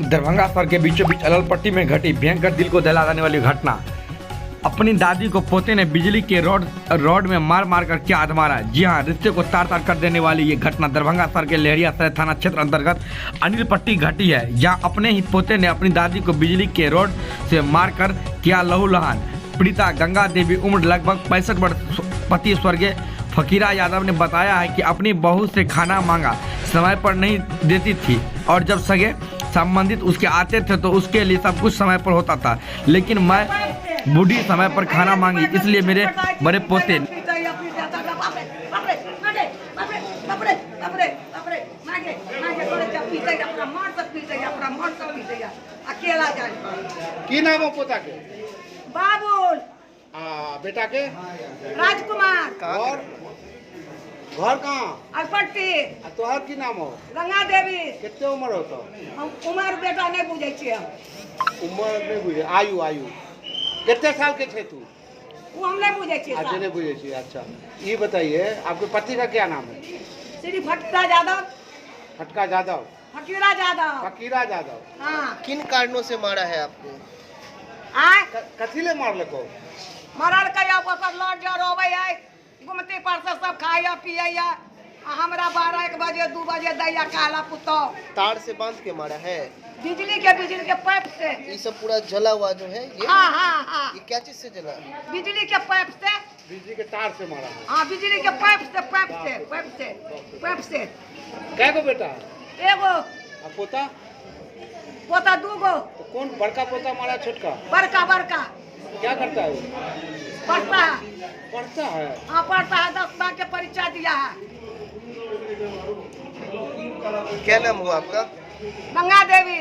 दरभंगा शहर के बीचों बीच अलल पट्टी में घटी भयंकर दिल को दहला देने वाली घटना। अपनी दादी को पोते ने बिजली के रॉड में मार मार कर क्या अधमारा। जी हाँ, रिश्ते को तार तार कर देने वाली ये घटना दरभंगा शहर के लहरियासराय थाना क्षेत्र अंतर्गत अनिल पट्टी घटी है, जहाँ अपने ही पोते ने अपनी दादी को बिजली के रॉड से मार कर किया लहूलुहान। पीड़िता गंगा देवी उम्र लगभग 65 वर्ष पति स्वर्गीय फकीरा यादव ने बताया है कि अपनी बहू से खाना मांगा समय पर नहीं देती थी और जब सगे संबंधित उसके आते थे तो उसके लिए सब कुछ समय पर होता था, लेकिन मैं बूढ़ी समय पर खाना मांगी इसलिए मेरे बड़े पोते की नाम है पोता के? बाबुल। बेटा के? राजकुमार। और घर कहाँ? अरपट्टी। तोहर की नाम हो? गंगा देवी। कितने उम्र हो तो? हम उम्र बेटा नहीं बुझे छियै हम। उम्र नहीं बुझे, आयु कितने साल के थे तू? वो हम नहीं बुझे छियै। आज नहीं बुझे छी। अच्छा, ये बताइए आपके पति का क्या नाम है? श्री फकीरा यादव। फटका यादव? फकीरा यादव। फकीरा यादव। हाँ। किन कारणों से मारा है आपको? आय कथी ले मार लको? मरल कया ओकर लौट जा रोवे है, घुमती पर से सब खाया पिया। हमरा 12-1 बजे 2 बजे दैया काला पुतो। तार से बांध के मारा है? बिजली के पाइप से। ये सब पूरा जला हुआ जो है ये? हाँ। ये क्या चीज से जला? बिजली के पाइप से। बिजली के तार से मारा है। हाँ, बिजली के पाइप से। कै गो बेटा? एगो। पोता? पोता 2 गो। तो कौन बड़का पोता मारा, छोटका? बड़का। क्या करता है वो? पढ़ता है। पढ़ता है? हाँ, पढ़ता है। 10वां के परीक्षा दिया है। क्या नाम हुआ आपका? गंगा देवी।